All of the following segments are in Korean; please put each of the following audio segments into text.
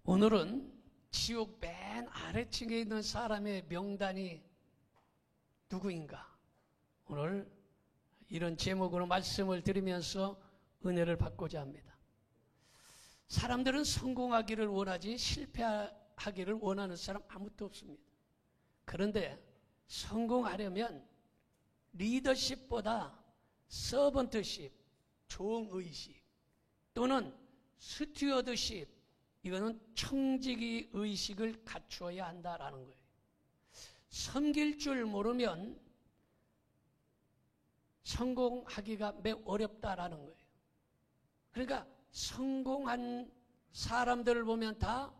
오늘은 지옥 맨 아래층에 있는 사람의 명단이 누구인가? 오늘 이런 제목으로 말씀을 드리면서 은혜를 받고자 합니다. 사람들은 성공하기를 원하지 실패하기를 원하는 사람 아무도 없습니다. 그런데 성공하려면 리더십보다 서번트십, 종의식 또는 스튜어드십, 이거는 청지기 의식을 갖추어야 한다라는 거예요. 섬길 줄 모르면 성공하기가 매우 어렵다라는 거예요. 그러니까 성공한 사람들을 보면 다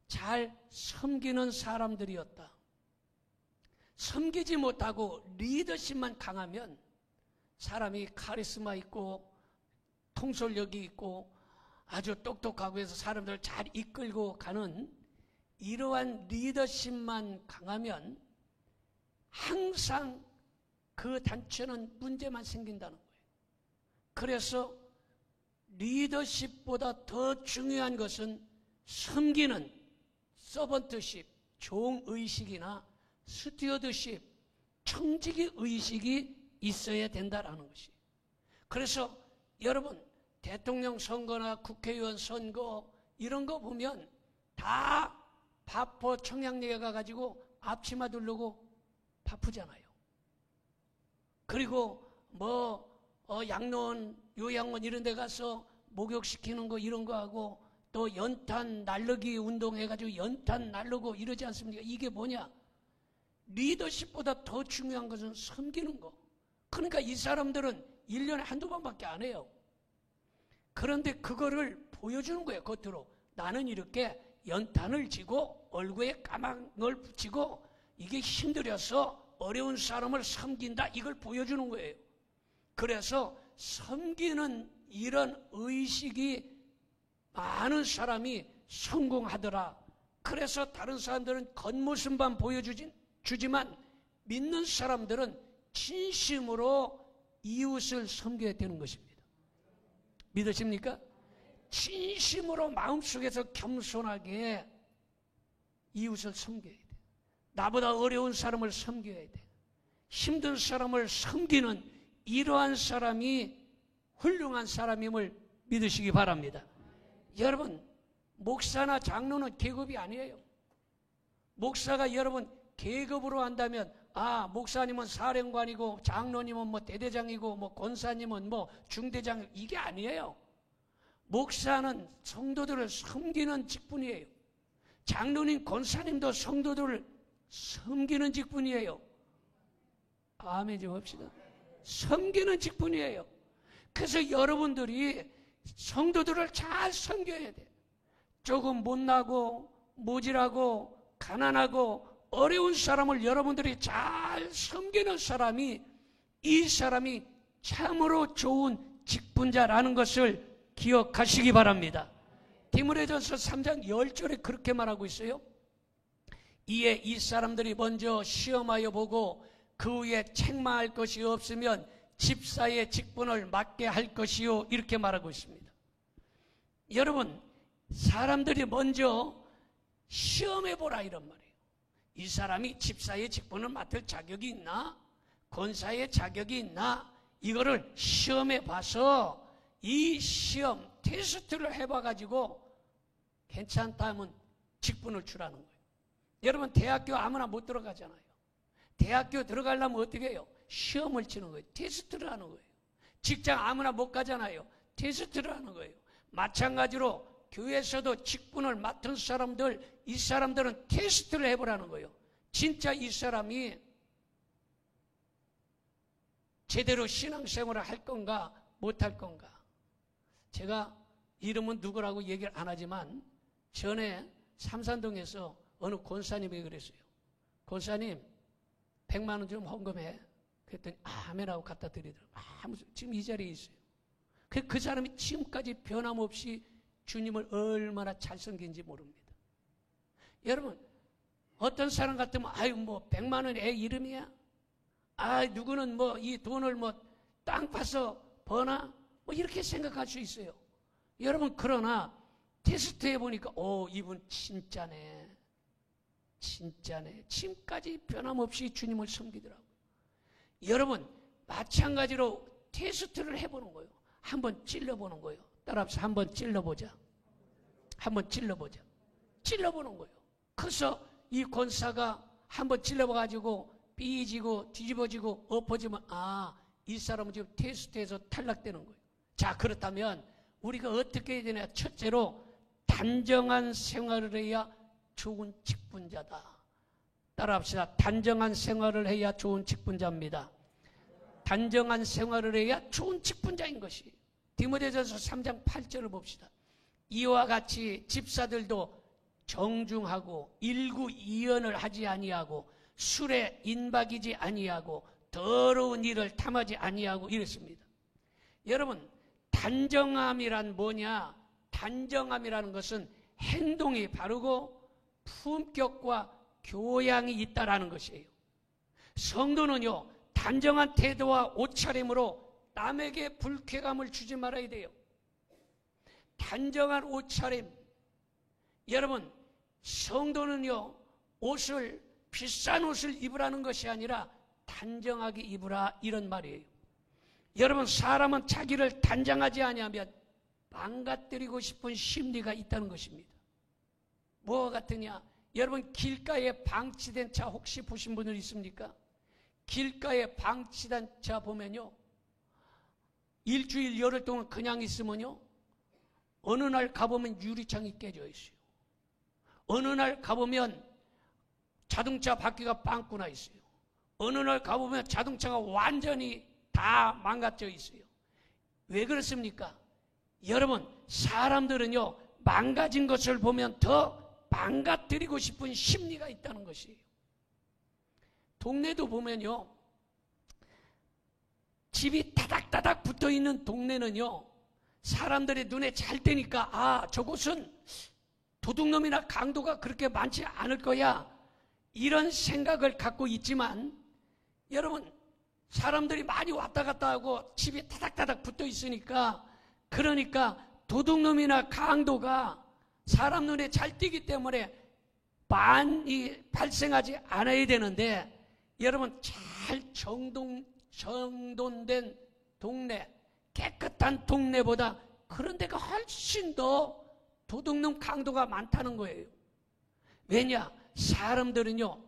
잘 섬기는 사람들이었다. 섬기지 못하고 리더십만 강하면 사람이 카리스마 있고 통솔력이 있고 아주 똑똑하고 해서 사람들을 잘 이끌고 가는 이러한 리더십만 강하면 항상 그 단체는 문제만 생긴다는 거예요. 그래서 리더십보다 더 중요한 것은 섬기는 서번트십, 종의식이나 스튜어드십, 청지기 의식이 있어야 된다라는 것이. 그래서 여러분 대통령 선거나 국회의원 선거 이런 거 보면 다 바포 청량리에 가가지고 앞치마 두르고 바쁘잖아요. 그리고 양로원, 요양원 이런 데 가서 목욕시키는 거 이런 거 하고 또 연탄 날르기 운동 해가지고 연탄 날르고 이러지 않습니까? 이게 뭐냐? 리더십보다 더 중요한 것은 섬기는 거. 그러니까 이 사람들은 1년에 한두 번밖에 안 해요. 그런데 그거를 보여주는 거예요, 겉으로. 나는 이렇게 연탄을 쥐고 얼굴에 까만 걸 붙이고 이게 힘들어서 어려운 사람을 섬긴다, 이걸 보여주는 거예요. 그래서 섬기는 이런 의식이 많은 사람이 성공하더라. 그래서 다른 사람들은 겉모습만 보여주지만 믿는 사람들은 진심으로 이웃을 섬겨야 되는 것입니다. 믿으십니까? 진심으로 마음속에서 겸손하게 이웃을 섬겨야 돼. 나보다 어려운 사람을 섬겨야 돼. 힘든 사람을 섬기는 이러한 사람이 훌륭한 사람임을 믿으시기 바랍니다. 여러분, 목사나 장로는 계급이 아니에요. 목사가 여러분 계급으로 한다면 목사님은 사령관이고 장로님은 대대장이고 권사님은 중대장, 이게 아니에요. 목사는 성도들을 섬기는 직분이에요. 장로님, 권사님도 성도들을 섬기는 직분이에요. 아멘 좀 합시다. 섬기는 직분이에요. 그래서 여러분들이 성도들을 잘 섬겨야 돼. 조금 못나고 모질하고 가난하고 어려운 사람을 여러분들이 잘 섬기는 사람이, 이 사람이 참으로 좋은 직분자라는 것을 기억하시기 바랍니다. 디모데전서 3장 10절에 그렇게 말하고 있어요. 이에 이 사람들이 먼저 시험하여 보고 그 후에 책망할 것이 없으면 집사의 직분을 맡게 할 것이요, 이렇게 말하고 있습니다. 여러분, 사람들이 먼저 시험해 보라 이런 말이에요. 이 사람이 집사의 직분을 맡을 자격이 있나? 권사의 자격이 있나? 이거를 시험해 봐서 이 시험 테스트를 해봐가지고 괜찮다면 직분을 주라는 거예요. 여러분, 대학교 아무나 못 들어가잖아요. 대학교 들어가려면 어떻게 해요? 시험을 치는 거예요. 테스트를 하는 거예요. 직장 아무나 못 가잖아요. 테스트를 하는 거예요. 마찬가지로 교회에서도 직분을 맡은 사람들, 이 사람들은 테스트를 해보라는 거예요. 진짜 이 사람이 제대로 신앙생활을 할 건가 못 할 건가. 제가 이름은 누구라고 얘기를 안 하지만 전에 삼산동에서 어느 권사님이 그랬어요. 권사님 100만 원 좀 헌금해. 그랬더니 아멘하고 갖다 드리더라고요. 지금 이 자리에 있어요. 그 사람이 지금까지 변함없이 주님을 얼마나 잘 섬긴지 모릅니다. 여러분, 어떤 사람 같으면 100만 원 애 이름이야? 누구는 이 돈을 땅 파서 버나? 이렇게 생각할 수 있어요. 여러분, 그러나 테스트 해보니까 이분 진짜네. 진짜네. 지금까지 변함없이 주님을 섬기더라고요. 여러분 마찬가지로 테스트를 해보는 거예요. 한번 찔러보는 거예요. 따라합시다. 한번 찔러보자. 한번 찔러보자. 찔러보는 거예요. 그래서 이 권사가 한번 찔러봐가지고 삐지고 뒤집어지고 엎어지면 이 사람은 지금 테스트에서 탈락되는 거예요. 자, 그렇다면 우리가 어떻게 해야 되냐? 첫째로 단정한 생활을 해야 좋은 직분자다. 따라합시다. 단정한 생활을 해야 좋은 직분자입니다. 단정한 생활을 해야 좋은 직분자인 것이. 디모데전서 3장 8절을 봅시다. 이와 같이 집사들도 정중하고 일구이연을 하지 아니하고 술에 인박이지 아니하고 더러운 일을 탐하지 아니하고 이랬습니다. 여러분, 단정함이란 뭐냐? 단정함이라는 것은 행동이 바르고 품격과 교양이 있다라는 것이에요. 성도는요, 단정한 태도와 옷차림으로 남에게 불쾌감을 주지 말아야 돼요. 단정한 옷차림. 여러분, 성도는요, 비싼 옷을 입으라는 것이 아니라 단정하게 입으라, 이런 말이에요. 여러분, 사람은 자기를 단정하지 아니하면 망가뜨리고 싶은 심리가 있다는 것입니다. 뭐와 같으냐? 여러분, 길가에 방치된 차 혹시 보신 분들 있습니까? 길가에 방치된 차 보면요, 일주일 열흘 동안 그냥 있으면요, 어느 날 가보면 유리창이 깨져 있어요. 어느 날 가보면 자동차 바퀴가 빵꾸 나 있어요. 어느 날 가보면 자동차가 완전히 다 망가져 있어요. 왜 그렇습니까? 여러분, 사람들은요, 망가진 것을 보면 더 망가뜨리고 싶은 심리가 있다는 것이에요. 동네도 보면요, 집이 다닥다닥 붙어있는 동네는요, 사람들의 눈에 잘 띄니까 저곳은 도둑놈이나 강도가 그렇게 많지 않을 거야, 이런 생각을 갖고 있지만, 여러분, 사람들이 많이 왔다 갔다 하고 집이 다닥다닥 붙어 있으니까, 그러니까 도둑놈이나 강도가 사람 눈에 잘 띄기 때문에 많이 발생하지 않아야 되는데, 여러분, 잘 정돈된 동네, 깨끗한 동네보다 그런 데가 훨씬 더 도둑놈 강도가 많다는 거예요. 왜냐? 사람들은요,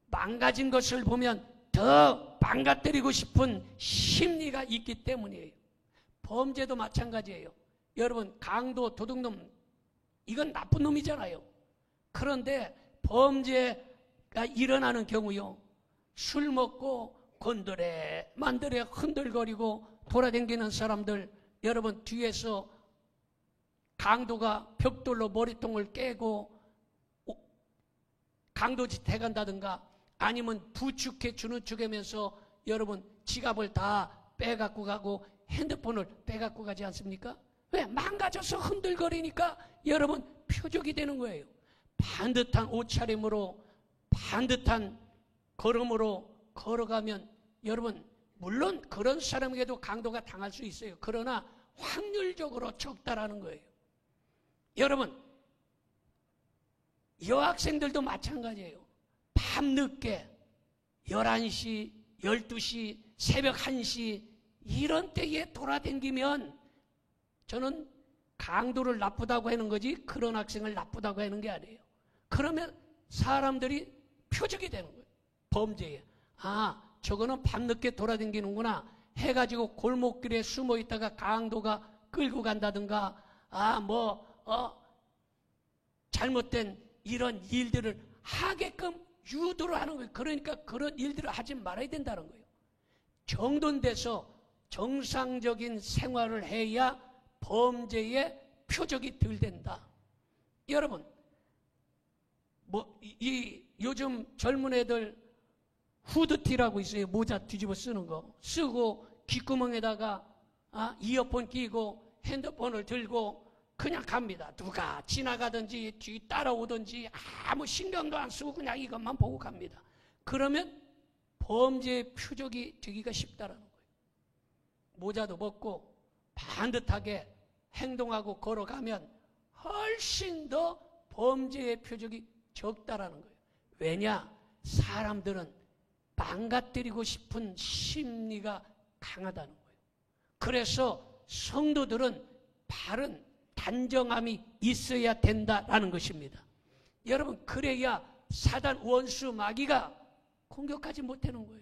망가진 것을 보면 더 망가뜨리고 싶은 심리가 있기 때문이에요. 범죄도 마찬가지예요. 여러분, 강도, 도둑놈, 이건 나쁜 놈이잖아요. 그런데 범죄가 일어나는 경우요, 술 먹고 건드레 만드레 흔들거리고 돌아다니는 사람들, 여러분, 뒤에서 강도가 벽돌로 머리통을 깨고 강도짓 해간다든가, 아니면 부축해 주는 척하면서 여러분 지갑을 다 빼갖고 가고 핸드폰을 빼갖고 가지 않습니까? 왜? 망가져서 흔들거리니까 여러분 표적이 되는 거예요. 반듯한 옷차림으로, 반듯한 걸음으로 걸어가면 여러분, 물론 그런 사람에게도 강도가 당할 수 있어요. 그러나 확률적으로 적다라는 거예요. 여러분, 여학생들도 마찬가지예요. 밤늦게 11시, 12시, 새벽 1시 이런 때에 돌아다니면 저는 강도를 나쁘다고 하는 거지 그런 학생을 나쁘다고 하는 게 아니에요. 그러면 사람들이 표적이 되는 거예요. 범죄에. 저거는 밤늦게 돌아다니는구나 해가지고 골목길에 숨어 있다가 강도가 끌고 간다든가, 잘못된 이런 일들을 하게끔 유도를 하는 거예요. 그러니까 그런 일들을 하지 말아야 된다는 거예요. 정돈돼서 정상적인 생활을 해야 범죄의 표적이 덜 된다. 여러분, 요즘 젊은 애들 후드티라고 있어요. 모자 뒤집어 쓰는 거 쓰고 귓구멍에다가 이어폰 끼고 핸드폰을 들고 그냥 갑니다. 누가 지나가든지 뒤 따라오든지 아무 신경도 안 쓰고 그냥 이것만 보고 갑니다. 그러면 범죄의 표적이 되기가 쉽다라는 거예요. 모자도 벗고 반듯하게 행동하고 걸어가면 훨씬 더 범죄의 표적이 적다라는 거예요. 왜냐? 사람들은 망가뜨리고 싶은 심리가 강하다는 거예요. 그래서 성도들은 바른 단정함이 있어야 된다라는 것입니다. 여러분, 그래야 사단 원수 마귀가 공격하지 못하는 거예요.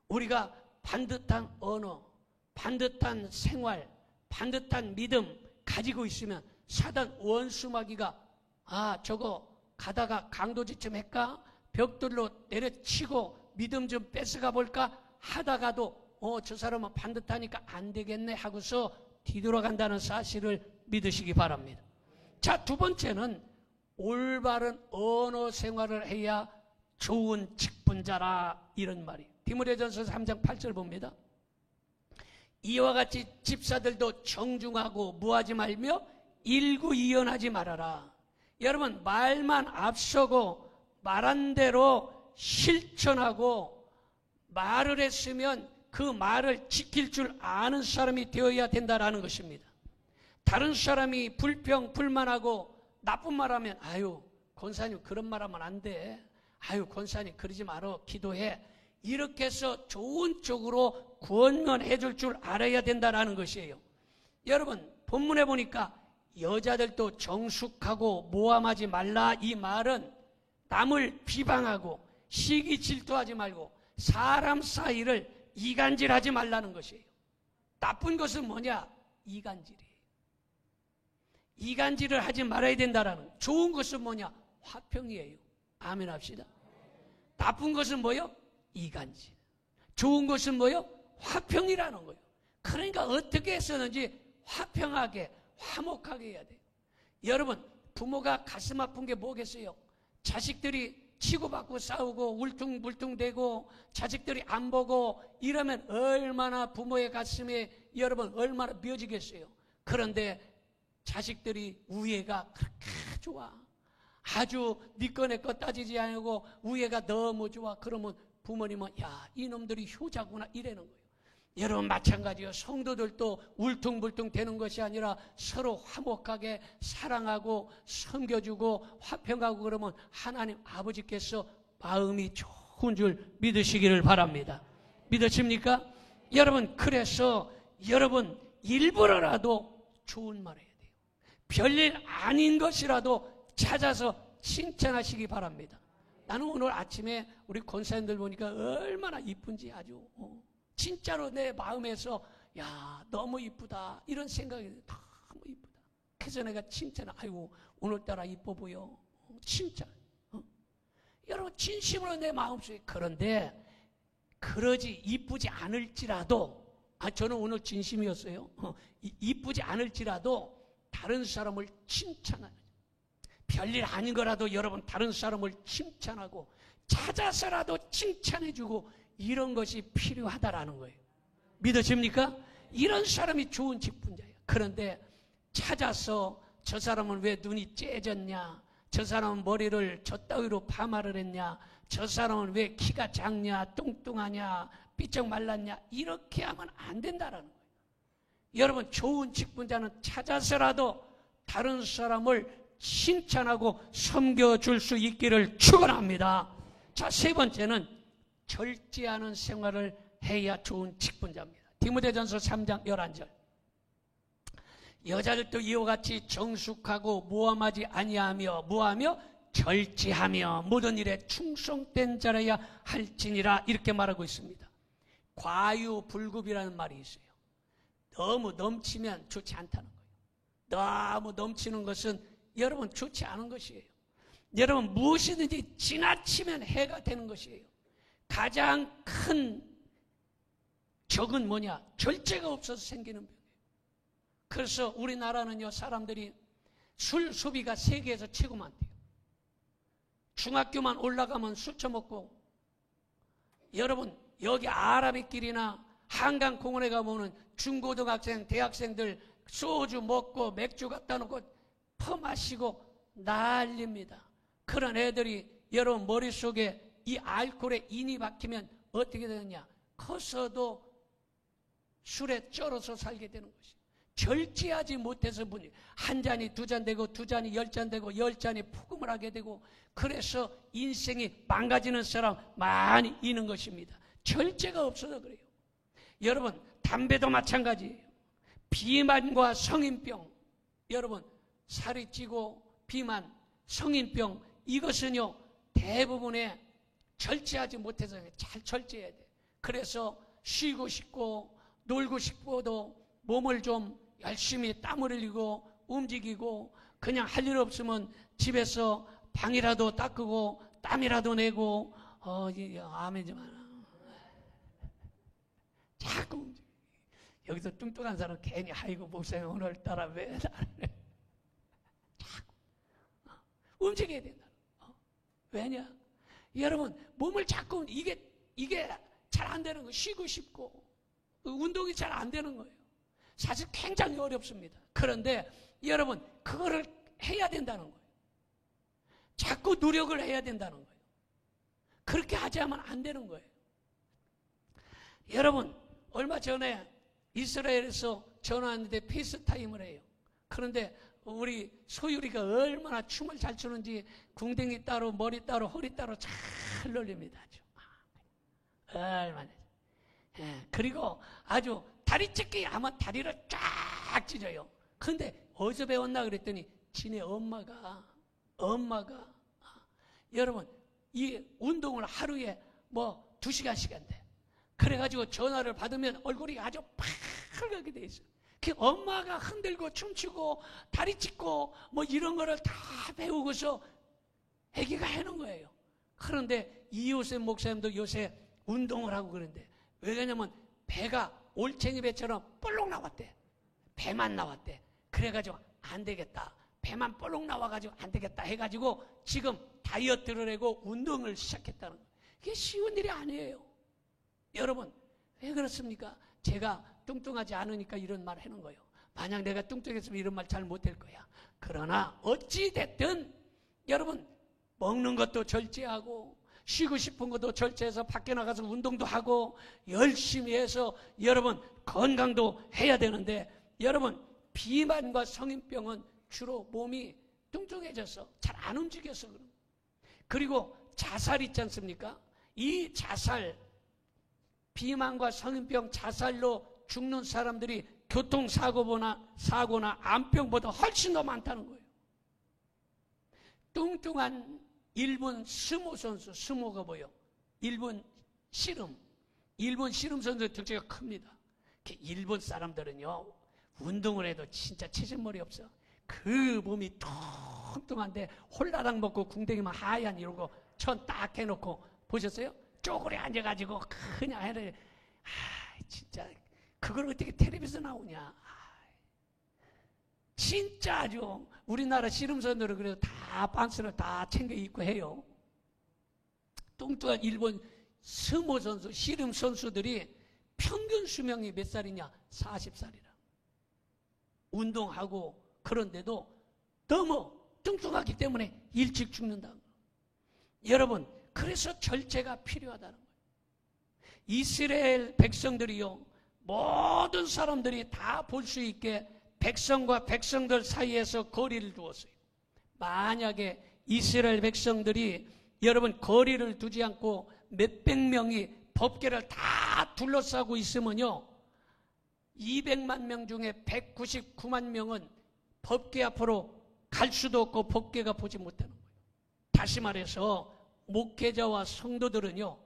우리가 반듯한 언어, 반듯한 생활, 반듯한 믿음 가지고 있으면 사단 원수 마귀가 저거 가다가 강도짓좀 할까? 벽돌로 내려치고 믿음 좀 뺏어가 볼까? 하다가도 저 사람은 반듯하니까 안 되겠네 하고서 뒤돌아간다는 사실을 믿으시기 바랍니다. 자, 두 번째는 올바른 언어 생활을 해야 좋은 직분자라, 이런 말이에요. 디모데전서 3장 8절 봅니다. 이와 같이 집사들도 정중하고 무하지 말며 일구이연하지 말아라. 여러분, 말만 앞서고 말한 대로 실천하고 말을 했으면 그 말을 지킬 줄 아는 사람이 되어야 된다라는 것입니다. 다른 사람이 불평, 불만하고 나쁜 말하면 권사님 그런 말하면 안 돼. 권사님 그러지 말어. 기도해. 이렇게 해서 좋은 쪽으로 구원해 줄 줄 알아야 된다라는 것이에요. 여러분, 본문에 보니까 여자들도 정숙하고 모함하지 말라, 이 말은 남을 비방하고 시기 질투하지 말고 사람 사이를 이간질하지 말라는 것이에요. 나쁜 것은 뭐냐? 이간질이에요. 이간질을 하지 말아야 된다라는 거예요. 좋은 것은 뭐냐? 화평이에요. 아멘 합시다. 나쁜 것은 뭐요? 이간질. 좋은 것은 뭐요? 화평이라는 거예요. 그러니까 어떻게 해서든지 화평하게, 화목하게 해야 돼요. 여러분, 부모가 가슴 아픈 게 뭐겠어요? 자식들이 치고받고 싸우고 울퉁불퉁대고 자식들이 안 보고 이러면 얼마나 부모의 가슴에 여러분 얼마나 미어지겠어요. 그런데 자식들이 우애가 그렇게 좋아. 아주 네 거 내 거 따지지 않고 우애가 너무 좋아. 그러면 부모님은 이놈들이 효자구나 이러는 거예요. 여러분, 마찬가지요. 성도들도 울퉁불퉁 되는 것이 아니라 서로 화목하게 사랑하고 섬겨주고 화평하고 그러면 하나님 아버지께서 마음이 좋은 줄 믿으시기를 바랍니다. 믿으십니까? 여러분, 그래서 여러분 일부러라도 좋은 말 해야 돼요. 별일 아닌 것이라도 찾아서 칭찬하시기 바랍니다. 나는 오늘 아침에 우리 권사님들 보니까 얼마나 이쁜지 아주 진짜로 내 마음에서 너무 이쁘다 이런 생각이 너무 이쁘다. 그래서 내가 칭찬을 오늘따라 이뻐 보여. 칭찬. 여러분, 진심으로 내 마음속에. 그런데 그러지 이쁘지 않을지라도 저는 오늘 진심이었어요. 이쁘지 않을지라도 다른 사람을 칭찬하는, 별일 아닌 거라도 여러분 다른 사람을 칭찬하고 찾아서라도 칭찬해주고 이런 것이 필요하다라는 거예요. 믿으십니까? 이런 사람이 좋은 직분자예요. 그런데 찾아서 저 사람은 왜 눈이 째졌냐? 저 사람은 머리를 저 따위로 파마를 했냐? 저 사람은 왜 키가 작냐? 뚱뚱하냐? 삐쩍 말랐냐? 이렇게 하면 안 된다라는 거예요. 여러분, 좋은 직분자는 찾아서라도 다른 사람을 칭찬하고 섬겨줄 수 있기를 축원합니다. 자, 세 번째는 절제하는 생활을 해야 좋은 직분자입니다. 디모데전서 3장 11절. 여자들도 이와 같이 정숙하고 모함하지 아니하며 무하며 절제하며 모든 일에 충성된 자라야 할지니라, 이렇게 말하고 있습니다. 과유불급이라는 말이 있어요. 너무 넘치면 좋지 않다는 거예요. 너무 넘치는 것은 여러분 좋지 않은 것이에요. 여러분, 무엇이든지 지나치면 해가 되는 것이에요. 가장 큰 적은 뭐냐? 절제가 없어서 생기는 병이에요. 그래서 우리나라는요, 사람들이 술 소비가 세계에서 최고 많대요. 중학교만 올라가면 술 처먹고, 여러분 여기 아라뱃길이나 한강공원에 가보면 중고등학생, 대학생들 소주 먹고 맥주 갖다 놓고 퍼마시고 난립니다. 그런 애들이 여러분 머릿속에 이 알코올에 인이 박히면 어떻게 되느냐? 커서도 술에 쩔어서 살게 되는 것이. 절제하지 못해서 한 잔이 두 잔 되고 두 잔이 10잔 되고 10잔이 폭음을 하게 되고 그래서 인생이 망가지는 사람 많이 있는 것입니다. 절제가 없어서 그래요. 여러분 담배도 마찬가지예요. 비만과 성인병, 여러분 살이 찌고 비만, 성인병 이것은요 대부분의 절제하지 못해서 잘 절제해야 돼. 그래서 쉬고 싶고 놀고 싶어도 몸을 좀 열심히 땀을 흘리고 움직이고 그냥 할 일 없으면 집에서 방이라도 닦고 땀이라도 내고 아멘 좀 하나. 자꾸 움직여. 여기서 뚱뚱한 사람 괜히 아이고 목사님 오늘따라 왜 나를 자꾸 움직여야 된다. 왜냐? 여러분 몸을 자꾸 이게 잘 안 되는 거 쉬고 싶고 운동이 잘 안 되는 거예요. 사실 굉장히 어렵습니다. 그런데 여러분 그거를 해야 된다는 거예요. 자꾸 노력을 해야 된다는 거예요. 그렇게 하지 않으면 안 되는 거예요. 여러분 얼마 전에 이스라엘에서 전화 왔는데 페이스타임을 해요. 그런데 우리 소율이가 얼마나 춤을 잘 추는지 궁뎅이 따로 머리 따로 허리 따로 잘 놀립니다. 아주 얼마나. 그리고 아주 다리 찢기 하면 다리를 쫙 찢어요. 근데 어디서 배웠나 그랬더니 지네 엄마가 여러분 이 운동을 하루에 뭐 2시간씩 한대. 그래가지고 전화를 받으면 얼굴이 아주 빨갛게 돼 있어요. 그 엄마가 흔들고 춤추고 다리 찢고 뭐 이런 거를 다 배우고서 아기가 해놓은 거예요. 그런데 이호셉 목사님도 요새 운동을 하고 그러는데 왜냐면 배가 올챙이 배처럼 볼록 나왔대. 배만 나왔대. 그래가지고 안 되겠다. 배만 볼록 나와가지고 안 되겠다 해가지고 지금 다이어트를 하고 운동을 시작했다는 거예요. 이게 쉬운 일이 아니에요. 여러분 왜 그렇습니까? 제가 뚱뚱하지 않으니까 이런 말 하는 거예요. 만약 내가 뚱뚱했으면 이런 말 잘 못할 거야. 그러나 어찌됐든 여러분 먹는 것도 절제하고 쉬고 싶은 것도 절제해서 밖에 나가서 운동도 하고 열심히 해서 여러분 건강도 해야 되는데 여러분 비만과 성인병은 주로 몸이 뚱뚱해져서 잘 안 움직여서 그런 거예요. 그리고 자살 있지 않습니까? 이 자살 비만과 성인병 자살로 죽는 사람들이 교통사고나 암병보다 훨씬 더 많다는 거예요. 뚱뚱한 일본 스모 선수, 스모가 뭐예요? 일본 씨름 선수 등치가 큽니다. 일본 사람들은요 운동을 해도 진짜 체질머리 없어. 그 몸이 뚱뚱한데 홀라당 먹고 궁뎅이만 하얀 이런 거 천 딱 해놓고 보셨어요? 쪼그려 앉아가지고 그냥 해를 진짜 그걸 어떻게 텔레비에서 나오냐. 진짜 아주 우리나라 씨름선수들은 그래도 다 반스를 다 챙겨 입고 해요. 뚱뚱한 일본 스모 선수, 씨름 선수들이 평균 수명이 몇 살이냐? 40살이라. 운동하고 그런데도 너무 뚱뚱하기 때문에 일찍 죽는다. 여러분 그래서 절제가 필요하다는 거예요. 이스라엘 백성들이요 모든 사람들이 다 볼 수 있게 백성과 백성들 사이에서 거리를 두었어요. 만약에 이스라엘 백성들이 여러분 거리를 두지 않고 몇백 명이 법궤를 다 둘러싸고 있으면요 200만 명 중에 199만 명은 법궤 앞으로 갈 수도 없고 법궤가 보지 못하는 거예요. 다시 말해서 목회자와 성도들은요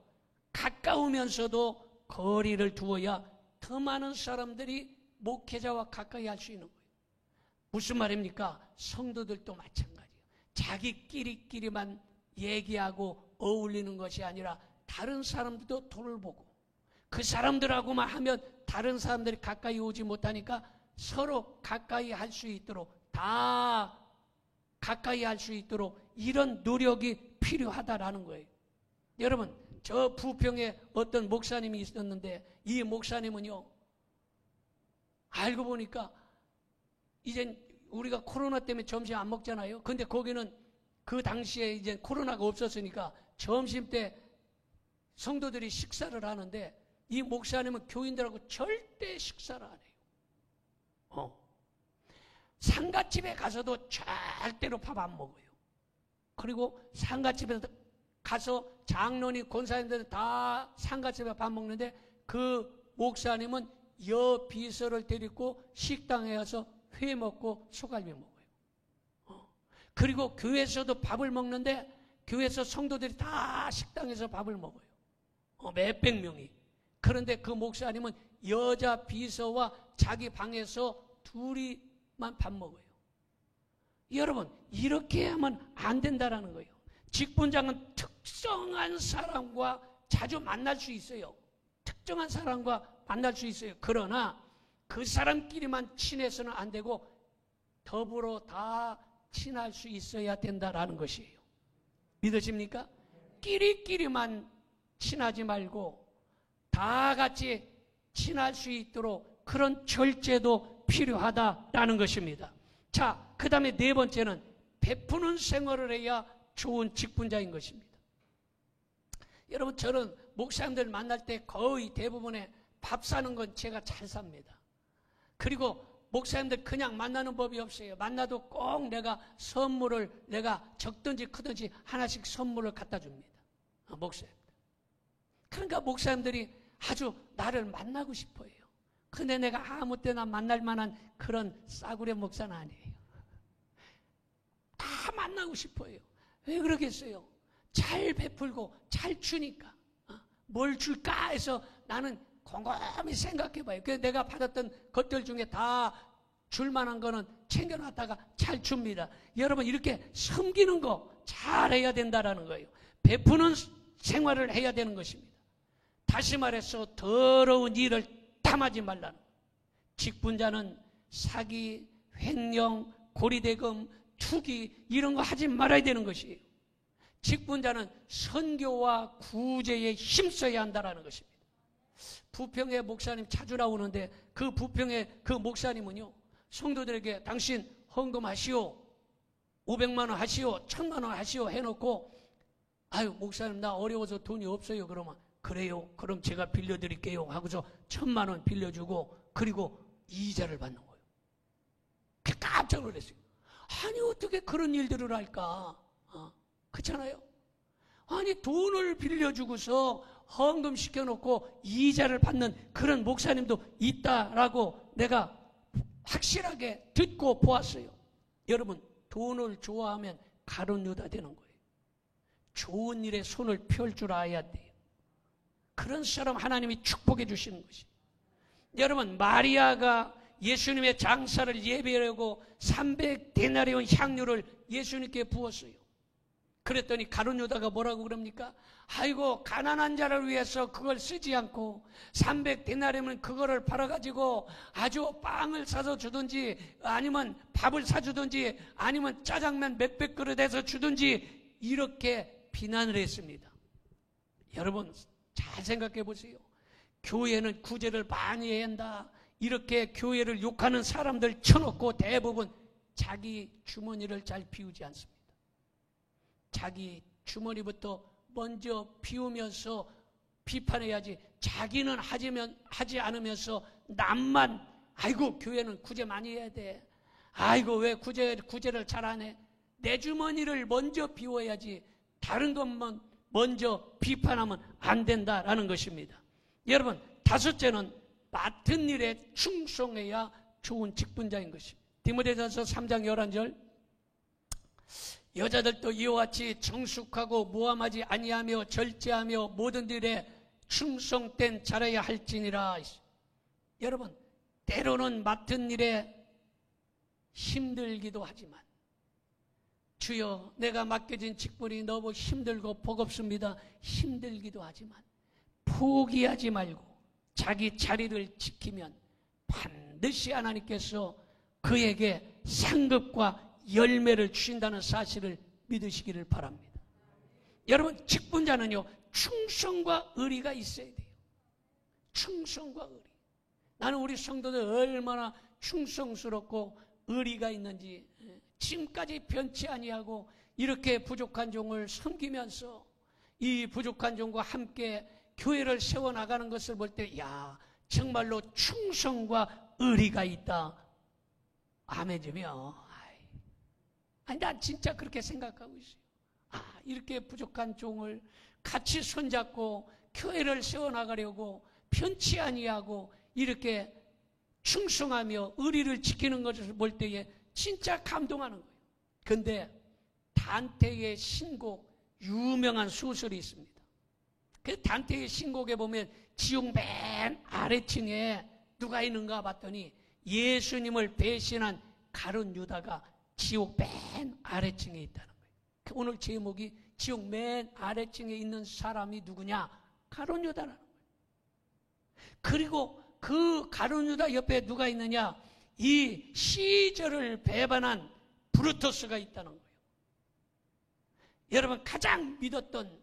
가까우면서도 거리를 두어야 더 많은 사람들이 목회자와 가까이 할 수 있는 거예요. 무슨 말입니까? 성도들도 마찬가지예요. 자기끼리만 얘기하고 어울리는 것이 아니라 다른 사람들도 돌보고 그 사람들하고만 하면 다른 사람들이 가까이 오지 못하니까 서로 가까이 할 수 있도록 다 가까이 할 수 있도록 이런 노력이 필요하다라는 거예요. 여러분 저 부평에 어떤 목사님이 있었는데 이 목사님은요 알고 보니까 이제 우리가 코로나 때문에 점심 안 먹잖아요. 근데 거기는 그 당시에 이제 코로나가 없었으니까 점심 때 성도들이 식사를 하는데 이 목사님은 교인들하고 절대 식사를 안 해요. 상갓집에 가서도 절대로 밥 안 먹어요. 그리고 상갓집에 가서 장로님, 권사님들 다 상갓집에 밥 먹는데 그 목사님은 여비서를 데리고 식당에 가서 회 먹고 소갈비 먹어요. 그리고 교회에서도 밥을 먹는데 교회에서 성도들이 다 식당에서 밥을 먹어요. 몇백 명이. 그런데 그 목사님은 여자 비서와 자기 방에서 둘이만 밥 먹어요. 여러분, 이렇게 하면 안 된다라는 거예요. 직분장은 특정한 사람과 자주 만날 수 있어요. 특정한 사람과 만날 수 있어요. 그러나 그 사람끼리만 친해서는 안 되고 더불어 다 친할 수 있어야 된다라는 것이에요. 믿으십니까? 끼리끼리만 친하지 말고 다 같이 친할 수 있도록 그런 절제도 필요하다라는 것입니다. 자, 그 다음에 네 번째는 베푸는 생활을 해야 좋은 직분자인 것입니다. 여러분, 저는 목사님들 만날 때 거의 대부분의 밥 사는 건 제가 잘 삽니다. 그리고 목사님들 그냥 만나는 법이 없어요. 만나도 꼭 내가 선물을 내가 적든지 크든지 하나씩 선물을 갖다 줍니다. 목사님들. 그러니까 목사님들이 아주 나를 만나고 싶어 해요. 근데 내가 아무 때나 만날 만한 그런 싸구려 목사는 아니에요. 다 만나고 싶어 해요. 왜 그러겠어요? 잘 베풀고 잘 주니까. 뭘 줄까 해서 나는 곰곰이 생각해 봐요. 그래서 내가 받았던 것들 중에 다 줄만한 거는 챙겨놨다가 잘 줍니다. 여러분, 이렇게 섬기는 거 잘해야 된다라는 거예요. 베푸는 생활을 해야 되는 것입니다. 다시 말해서 더러운 일을 탐하지 말라는 거예요. 직분자는 사기, 횡령, 고리대금, 투기 이런 거 하지 말아야 되는 것이에요. 직분자는 선교와 구제에 힘써야 한다는 것입니다. 부평의 목사님 자주 나오는데 그 부평의 그 목사님은요, 성도들에게 당신 헌금하시오, 500만 원 하시오, 1000만 원 하시오 해놓고, 아유 목사님 나 어려워서 돈이 없어요. 그러면 그래요, 그럼 제가 빌려드릴게요 하고서 1000만 원 빌려주고 그리고 이자를 받는 거예요. 깜짝 놀랐어요. 아니 어떻게 그런 일들을 할까? 그렇잖아요. 아니 돈을 빌려주고서 헌금 시켜놓고 이자를 받는 그런 목사님도 있다라고 내가 확실하게 듣고 보았어요. 여러분, 돈을 좋아하면 가룟 유다 되는 거예요. 좋은 일에 손을 펼 줄 알아야 돼요. 그런 사람 하나님이 축복해 주시는 것이에요. 여러분, 마리아가 예수님의 장사를 예배하려고 300데나리온 향유를 예수님께 부었어요. 그랬더니 가룟 유다가 뭐라고 그럽니까? 아이고 가난한 자를 위해서 그걸 쓰지 않고 300데나리온은 그거를 팔아가지고 아주 빵을 사서 주든지 아니면 밥을 사주든지 아니면 짜장면 몇백 그릇 해서 주든지 이렇게 비난을 했습니다. 여러분 잘 생각해 보세요. 교회는 구제를 많이 해야 한다. 이렇게 교회를 욕하는 사람들 쳐놓고 대부분 자기 주머니를 잘 비우지 않습니다. 자기 주머니부터 먼저 비우면서 비판해야지, 자기는 하지 않으면서 남만 아이고 교회는 구제 많이 해야 돼, 아이고 왜 구제를 잘 안 해, 내 주머니를 먼저 비워야지 다른 것만 먼저 비판하면 안 된다라는 것입니다. 여러분, 다섯째는 맡은 일에 충성해야 좋은 직분자인 것입니다. 디모데전서 3장 11절, 여자들도 이와 같이 정숙하고 모함하지 아니하며 절제하며 모든 일에 충성된 자라야 할지니라. 여러분, 때로는 맡은 일에 힘들기도 하지만, 주여 내가 맡겨진 직분이 너무 힘들고 버겁습니다. 힘들기도 하지만 포기하지 말고 자기 자리를 지키면 반드시 하나님께서 그에게 상급과 열매를 주신다는 사실을 믿으시기를 바랍니다. 여러분, 직분자는요 충성과 의리가 있어야 돼요. 충성과 의리. 나는 우리 성도들 얼마나 충성스럽고 의리가 있는지, 지금까지 변치 아니하고 이렇게 부족한 종을 섬기면서 이 부족한 종과 함께 교회를 세워나가는 것을 볼 때, 야, 정말로 충성과 의리가 있다, 아멘이며, 아니, 난 진짜 그렇게 생각하고 있어요. 이렇게 부족한 종을 같이 손잡고 교회를 세워나가려고 편치 아니하고 이렇게 충성하며 의리를 지키는 것을 볼 때에 진짜 감동하는 거예요. 그런데 단테의 신곡, 유명한 소설이 있습니다. 그 단테의 신곡에 보면 지옥 맨 아래층에 누가 있는가 봤더니 예수님을 배신한 가룟 유다가 지옥 맨 아래층에 있다는 거예요. 오늘 제목이 지옥 맨 아래층에 있는 사람이 누구냐? 가룟 유다라는 거예요. 그리고 그 가룟 유다 옆에 누가 있느냐? 이 시저를 배반한 브루토스가 있다는 거예요. 여러분, 가장 믿었던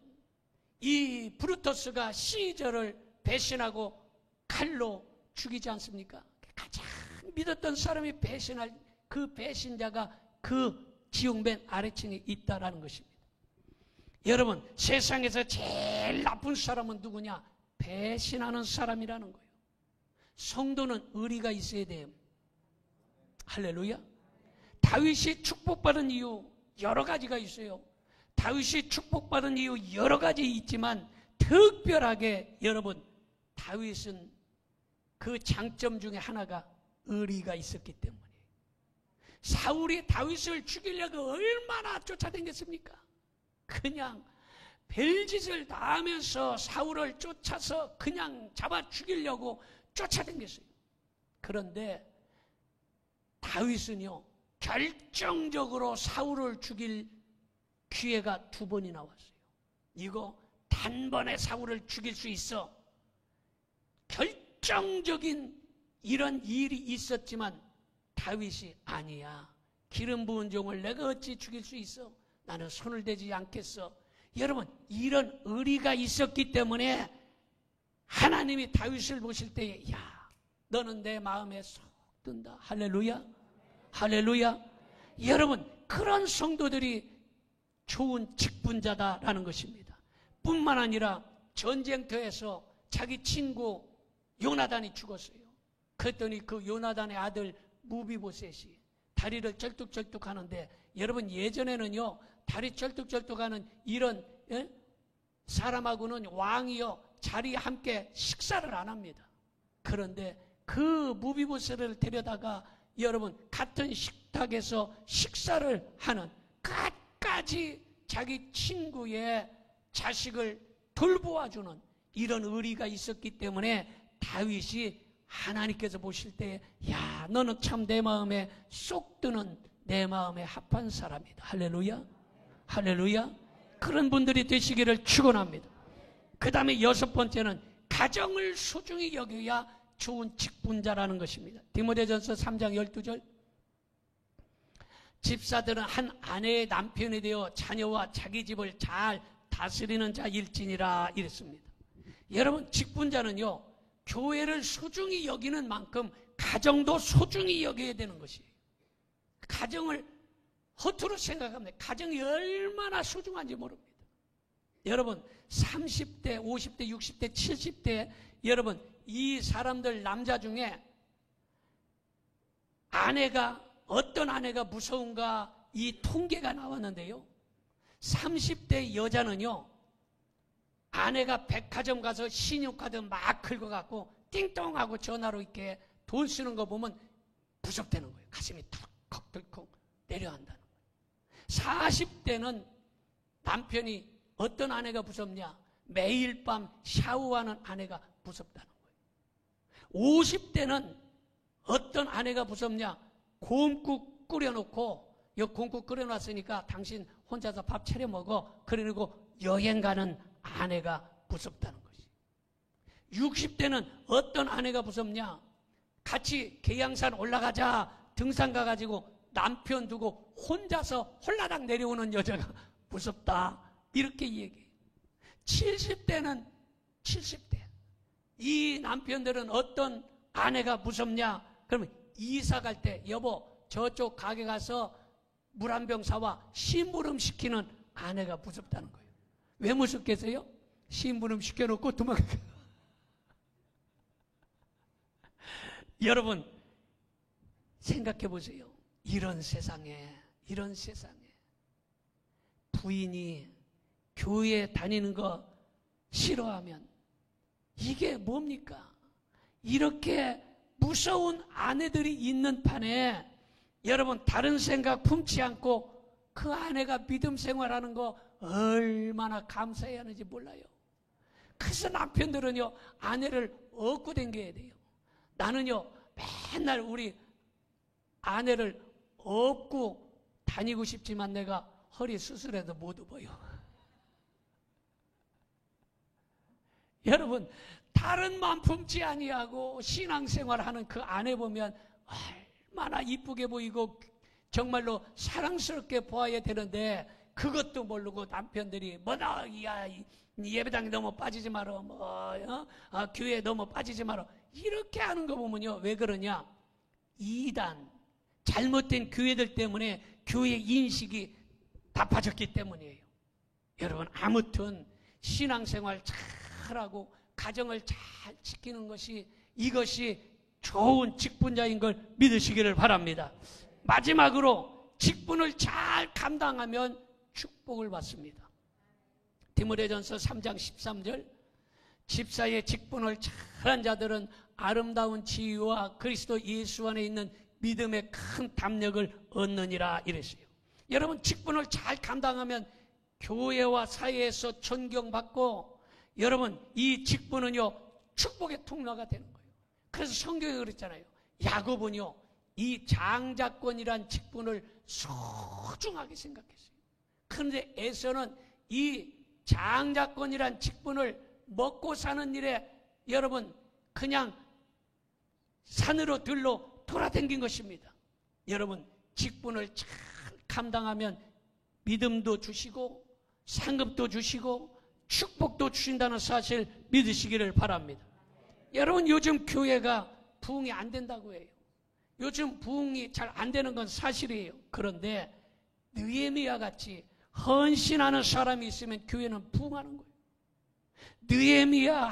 이 브루토스가 시저를 배신하고 칼로 죽이지 않습니까? 가장 믿었던 사람이 배신할 그 배신자가 그 지옥 맨 아래층에 있다라는 것입니다. 여러분, 세상에서 제일 나쁜 사람은 누구냐? 배신하는 사람이라는 거예요. 성도는 의리가 있어야 돼요. 할렐루야. 다윗이 축복받은 이유 여러 가지가 있어요. 다윗이 축복받은 이유 여러 가지 있지만 특별하게 여러분, 다윗은 그 장점 중에 하나가 의리가 있었기 때문에. 사울이 다윗을 죽이려고 얼마나 쫓아다녔습니까? 그냥 별짓을 다 하면서 사울을 쫓아서 그냥 잡아 죽이려고 쫓아다녔어요. 그런데 다윗은요, 결정적으로 사울을 죽일 기회가 2번이나 왔어요. 이거 단번에 사울을 죽일 수 있어. 결정적인 이런 일이 있었지만 다윗이 아니야. 기름 부은 종을 내가 어찌 죽일 수 있어? 나는 손을 대지 않겠어. 여러분, 이런 의리가 있었기 때문에 하나님이 다윗을 보실 때에 야, 너는 내 마음에 쏙 든다. 할렐루야. 할렐루야. 여러분, 그런 성도들이 좋은 직분자다라는 것입니다. 뿐만 아니라 전쟁터에서 자기 친구 요나단이 죽었어요. 그랬더니 그 요나단의 아들 무비보셋이 다리를 쩔뚝쩔뚝 하는데, 여러분, 예전에는요 다리 쩔뚝쩔뚝 하는 이런 사람하고는 왕이요 자리에 함께 식사를 안 합니다. 그런데 그 무비보셋을 데려다가 여러분 같은 식탁에서 식사를 하는, 끝까지 자기 친구의 자식을 돌보아주는 이런 의리가 있었기 때문에 다윗이 하나님께서 보실 때 야, 너는 참 내 마음에 쏙 드는 내 마음에 합한 사람이다. 할렐루야. 할렐루야. 그런 분들이 되시기를 축원합니다. 그 다음에 6번째는 가정을 소중히 여겨야 좋은 직분자라는 것입니다. 디모데전서 3장 12절, 집사들은 한 아내의 남편이 되어 자녀와 자기 집을 잘 다스리는 자일지니라 이랬습니다. 여러분, 직분자는요 교회를 소중히 여기는 만큼 가정도 소중히 여겨야 되는 것이에요. 가정을 허투루 생각합니다. 가정이 얼마나 소중한지 모릅니다. 여러분, 30대, 50대, 60대, 70대 여러분, 이 사람들 남자 중에 어떤 아내가 무서운가 이 통계가 나왔는데요, 30대 여자는요 아내가 백화점 가서 신용카드 막 긁어갖고 띵동하고 전화로 이렇게 돈 쓰는 거 보면 무섭다는 거예요. 가슴이 덜컥덜컥 내려앉다는 거예요. 40대는 남편이 어떤 아내가 무섭냐? 매일 밤 샤워하는 아내가 무섭다는 거예요. 50대는 어떤 아내가 무섭냐? 곰국 끓여놓고, 곰국 끓여놨으니까 당신 혼자서 밥 차려 먹어. 그리고 여행 가는 아내가 무섭다는 것이. 60대는 어떤 아내가 무섭냐? 같이 계양산 올라가자 등산 가가지고 남편 두고 혼자서 홀라당 내려오는 여자가 무섭다. 이렇게 얘기해요. 70대는 70대. 이 남편들은 어떤 아내가 무섭냐? 그러면 이사 갈 때 여보 저쪽 가게 가서 물 한 병 사와. 심부름 시키는 아내가 무섭다는 거예요. 왜 무섭겠어요? 심부름 시켜놓고 도망가. 여러분 생각해 보세요. 이런 세상에 부인이 교회 다니는 거 싫어하면 이게 뭡니까? 이렇게 무서운 아내들이 있는 판에 여러분 다른 생각 품지 않고 그 아내가 믿음 생활하는 거 얼마나 감사해야 하는지 몰라요. 그래서 남편들은요 아내를 업고 다녀야 돼요. 나는요 맨날 우리 아내를 업고 다니고 싶지만 내가 허리 수술해도 못 업어요. 여러분 다른 맘 품지 아니하고 신앙생활하는 그 아내 보면 얼마나 이쁘게 보이고 정말로 사랑스럽게 보아야 되는데 그것도 모르고 남편들이 뭐다 야 예배당에 너무 빠지지 마라 교회에 너무 빠지지 마라 이렇게 하는 거 보면요 왜 그러냐? 이단 잘못된 교회들 때문에 교회 인식이 나빠졌기 때문이에요. 여러분 아무튼 신앙생활 잘하고 가정을 잘 지키는 것이 이것이 좋은 직분자인 걸 믿으시기를 바랍니다. 마지막으로 직분을 잘 감당하면 축복을 받습니다. 디모데전서 3장 13절 집사의 직분을 잘한 자들은 아름다운 지위와 그리스도 예수 안에 있는 믿음의 큰 담력을 얻느니라 이랬어요. 여러분 직분을 잘 감당하면 교회와 사회에서 존경받고 여러분 이 직분은요 축복의 통로가 되는 거예요. 그래서 성경에 그랬잖아요. 야곱은요 이 장자권이란 직분을 소중하게 생각했어요. 그런데 에서는 이 장자권이란 직분을 먹고 사는 일에 여러분 그냥 산으로 들로 돌아다닌 것입니다. 여러분 직분을 잘 감당하면 믿음도 주시고 상급도 주시고 축복도 주신다는 사실 믿으시기를 바랍니다. 여러분 요즘 교회가 부흥이 안 된다고 해요. 요즘 부흥이 잘 안 되는 건 사실이에요. 그런데 느헤미야 같이 헌신하는 사람이 있으면 교회는 부흥하는 거예요. 느헤미야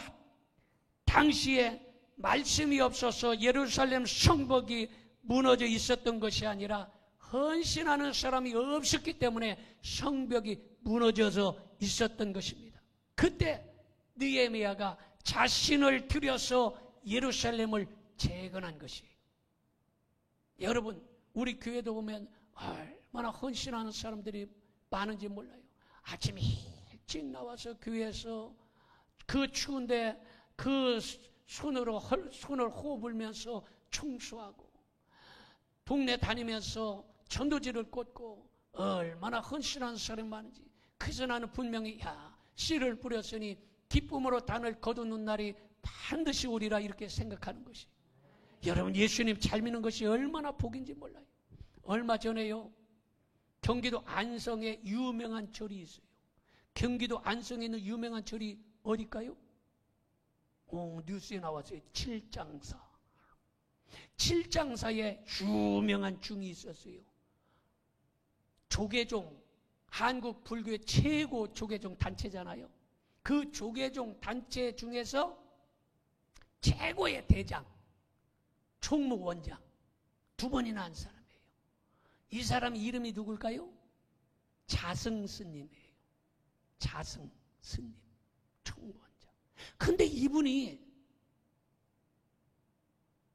당시에 말씀이 없어서 예루살렘 성벽이 무너져 있었던 것이 아니라 헌신하는 사람이 없었기 때문에 성벽이 무너져서 있었던 것입니다. 그때 느헤미야가 자신을 들여서 예루살렘을 재건한 것이에요. 여러분 우리 교회도 보면 얼마나 헌신하는 사람들이 많은지 몰라요. 아침에 일찍 나와서 교회에서 그 추운데 그 손을 호흡 불면서 청소하고 동네 다니면서 전도지를 꽂고 얼마나 헌신하는 사람이 많은지. 그래서 나는 분명히 씨를 뿌렸으니 기쁨으로 단을 거두는 날이 반드시 오리라 이렇게 생각하는 것이. 여러분 예수님 잘 믿는 것이 얼마나 복인지 몰라요. 얼마 전에요 경기도 안성에 유명한 절이 있어요. 경기도 안성에 있는 유명한 절이 어딜까요? 뉴스에 나왔어요. 칠장사. 칠장사에 유명한 중이 있었어요. 조계종, 한국 불교의 최고 조계종 단체잖아요. 그 조계종 단체 중에서 최고의 대장, 총무원장 두 번이나 한 사람이에요. 이 사람 이름이 누굴까요? 자승스님이에요. 자승스님, 총무원장. 근데 이분이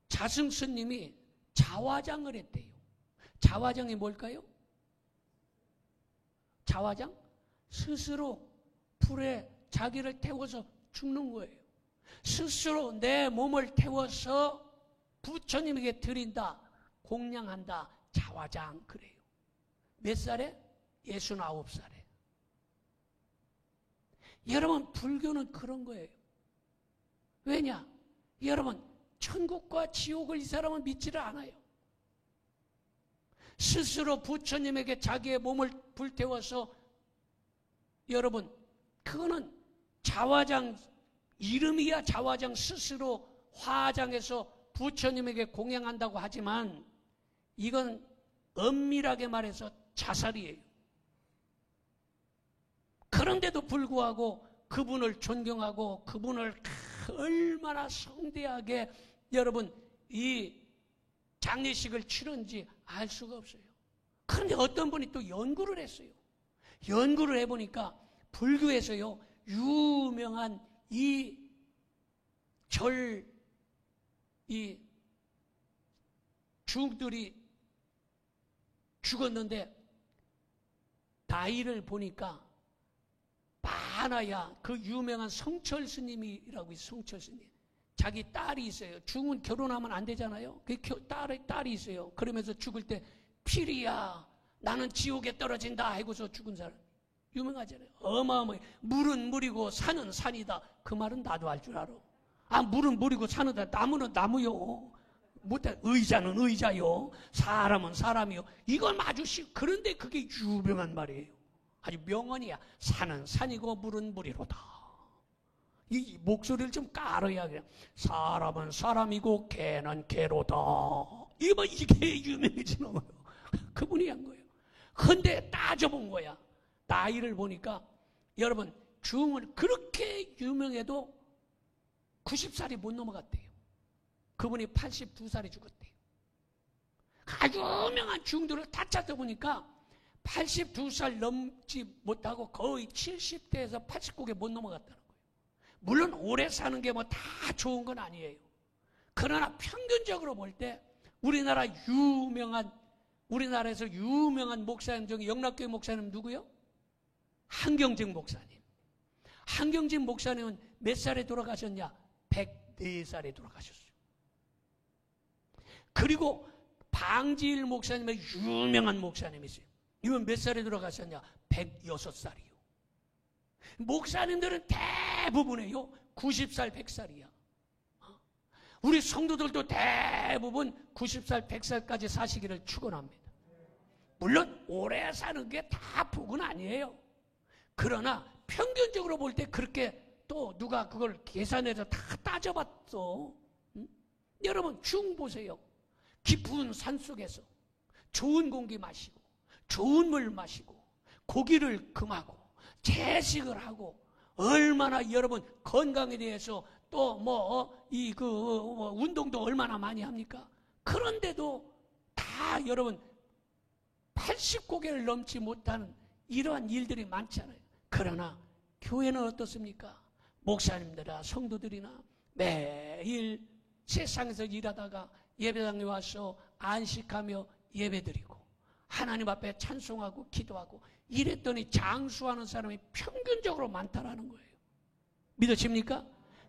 자승스님이 자화장을 했대요. 자화장이 뭘까요? 자화장? 스스로 불에 자기를 태워서 죽는 거예요. 스스로 내 몸을 태워서 부처님에게 드린다, 공양한다, 자화장 그래요. 몇 살에? 69살에. 여러분 불교는 그런 거예요. 왜냐? 여러분 천국과 지옥을 이 사람은 믿지를 않아요. 스스로 부처님에게 자기의 몸을 불태워서 여러분 그거는 자화장, 이름이야 자화장 스스로 화장해서 부처님에게 공양한다고 하지만 이건 엄밀하게 말해서 자살이에요. 그런데도 불구하고 그분을 존경하고 그분을 얼마나 성대하게 여러분 이 장례식을 치른지 알 수가 없어요. 그런데 어떤 분이 또 연구를 했어요. 연구를 해보니까 불교에서요, 유명한 이 중들이 죽었는데 나이를 보니까 많아야 그 유명한 성철 스님이라고 있어요. 성철 스님. 자기 딸이 있어요. 중은 결혼하면 안 되잖아요. 그 딸이 있어요. 그러면서 죽을 때 필이야, 나는 지옥에 떨어진다 하고서 죽은 사람 유명하잖아요. 어마어마해. 물은 물이고 산은 산이다. 그 말은 나도 알 줄 알아. 아, 물은 물이고 산은 나무는 나무요. 못해. 의자는 의자요. 사람은 사람이요. 이걸 마주시. 그런데 그게 유명한 말이에요. 아주 명언이야. 산은 산이고 물은 물이로다. 이 목소리를 좀 깔아야 그냥. 사람은 사람이고 개는 개로다. 이게 유명해지는 거예요. 그분이 한 거예요. 근데 따져본 거야. 나이를 보니까 여러분 중은 그렇게 유명해도 90살이 못 넘어갔대요. 그분이 82살에 죽었대요. 아주 유명한 중들을 다 찾아보니까 82살 넘지 못하고 거의 70대에서 89개 못 넘어갔다는 거예요. 물론 오래 사는 게 뭐 다 좋은 건 아니에요. 그러나 평균적으로 볼 때 우리나라에서 유명한 목사님 중에 영락교회 목사님 누구요? 한경직 목사님. 한경직 목사님은 몇 살에 돌아가셨냐? 104살에 돌아가셨어요. 그리고 방지일 목사님의 유명한 목사님이세요. 이건 몇 살에 돌아가셨냐? 106살이요. 목사님들은 대부분이요 90살, 100살이야. 우리 성도들도 대부분 90살, 100살까지 사시기를 축원합니다. 물론 오래 사는 게 다 복은 아니에요. 그러나 평균적으로 볼 때 그렇게 또 누가 그걸 계산해서 다 따져봤어. 여러분 중 보세요. 깊은 산속에서 좋은 공기 마시고 좋은 물 마시고 고기를 금하고 채식을 하고 얼마나 여러분 건강에 대해서 또 운동도 얼마나 많이 합니까? 그런데도 다 여러분 80고개를 넘지 못하는 이러한 일들이 많잖아요. 그러나 교회는 어떻습니까? 목사님들이나 성도들이나 매일 세상에서 일하다가 예배당에 와서 안식하며 예배드리고 하나님 앞에 찬송하고 기도하고 이랬더니 장수하는 사람이 평균적으로 많다라는 거예요. 믿으십니까?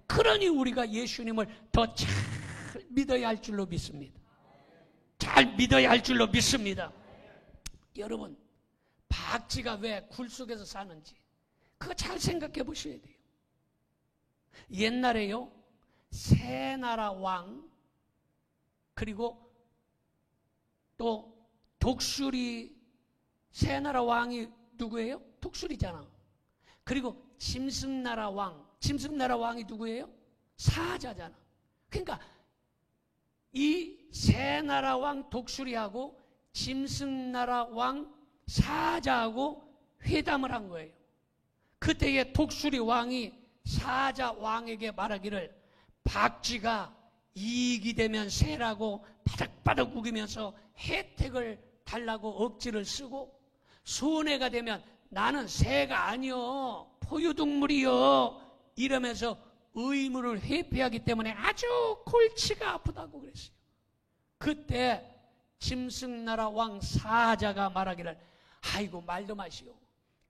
그러니 우리가 예수님을 더 잘 믿어야 할 줄로 믿습니다. 잘 믿어야 할 줄로 믿습니다. 여러분, 박쥐가 왜 굴 속에서 사는지 그거 잘 생각해 보셔야 돼요. 옛날에요, 새나라 왕 그리고 또 독수리, 새나라 왕이 누구예요? 독수리잖아. 그리고 짐승나라 왕이 누구예요? 사자잖아. 그러니까 이 새나라 왕 독수리하고 짐승나라 왕 사자하고 회담을 한 거예요. 그때에 독수리 왕이 사자 왕에게 말하기를 박쥐가 이익이 되면 새라고 바닥바닥 우기면서 혜택을 달라고 억지를 쓰고 손해가 되면 나는 새가 아니요 포유동물이요 이러면서 의무를 회피하기 때문에 아주 골치가 아프다고 그랬어요. 그때 짐승나라 왕 사자가 말하기를 아이고 말도 마시오.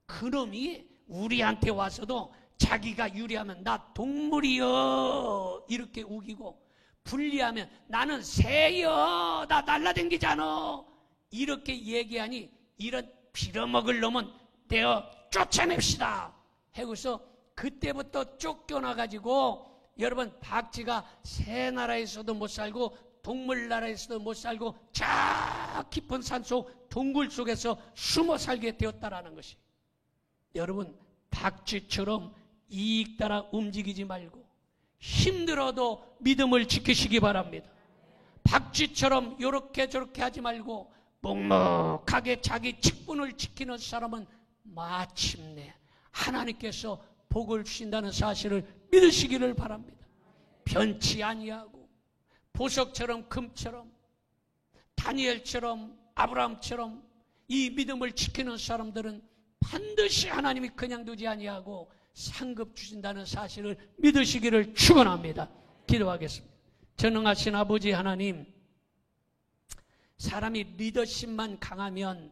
그놈이 우리한테 와서도 자기가 유리하면 나 동물이요 이렇게 우기고 불리하면 나는 새요 나 날라댕기잖아 이렇게 얘기하니 이런 빌어먹을 놈은 내어 쫓아냅시다 하고서 그때부터 쫓겨나가지고 여러분 박쥐가 새 나라에서도 못 살고 동물 나라에서도 못 살고 저 깊은 산속 동굴 속에서 숨어 살게 되었다라는 것이. 여러분 박쥐처럼 이익 따라 움직이지 말고 힘들어도 믿음을 지키시기 바랍니다. 박쥐처럼 요렇게 저렇게 하지 말고 묵묵하게 자기 직분을 지키는 사람은 마침내 하나님께서 복을 주신다는 사실을 믿으시기를 바랍니다. 변치 아니하고 보석처럼 금처럼 다니엘처럼 아브라함처럼 이 믿음을 지키는 사람들은 반드시 하나님이 그냥 두지 아니하고 상급 주신다는 사실을 믿으시기를 축원합니다. 기도하겠습니다. 전능하신 아버지 하나님, 사람이 리더십만 강하면